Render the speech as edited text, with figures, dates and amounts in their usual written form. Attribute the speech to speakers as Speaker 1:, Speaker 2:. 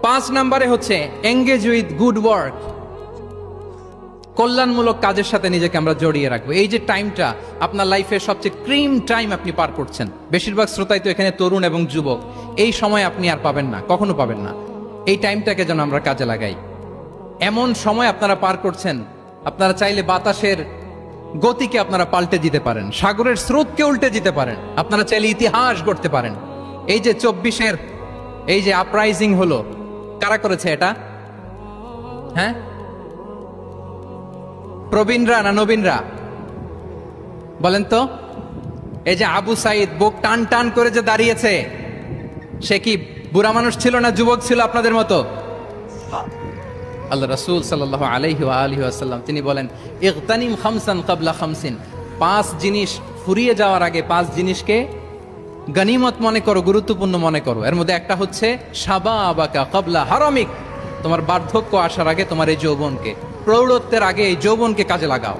Speaker 1: 5 নম্বরে হচ্ছে engage with good work, কল্যাণমূলক কাজের সাথে নিজেকে আমরা জড়িয়ে রাখবো। এই যে টাইমটা আপনার লাইফের সবচেয়ে ক্রিম টাইম আপনি পার করছেন, বেশিরভাগ শ্রোতাই তো এখানে তরুণ এবং যুবক, এই সময় আপনি আর পাবেন না, কখনো পাবেন না। এই টাইমটাকে যেন আমরা কাজে লাগাই। এমন সময় আপনারা পার করছেন, আপনারা চাইলে বাতাসের গতিকে আপনারা পাল্টে দিতে পারেন, সাগরের স্রোতকে উল্টে দিতে পারেন, আপনারা চাইলে ইতিহাস গড়তে পারেন। এই যে 24-এর এই যে আপরাইজিং হলো, কারা করেছে এটা? হ্যাঁ, প্রবীণরা না নবীনরা? বলেন তো। এই যে আবু সাইদ বুক টান টান করে যে দাঁড়িয়েছে, সে কি বুড়া মানুষ ছিল না যুবক ছিল আপনাদের মতো? আল্লাহ রাসূল সাল্লাল্লাহু আলাইহি ওয়া আলিহি ওয়াসাল্লাম তিনি বলেন, ইগতানিম খামসান ক্বাবলা খামসিন, 5 জিনিস ফুরিয়ে যাওয়ার আগে 5 জিনিসকে গনিমত মনে করো, গুরুত্বপূর্ণ মনে করো। এর মধ্যে একটা হচ্ছে শাবাবাকা ক্বাবলা হারামিক, তোমার বার্ধক্য আসার আগে তোমার এই যৌবনকে, প্রৌঢ়ত্বের আগে এই যৌবনকে কাজে লাগাও।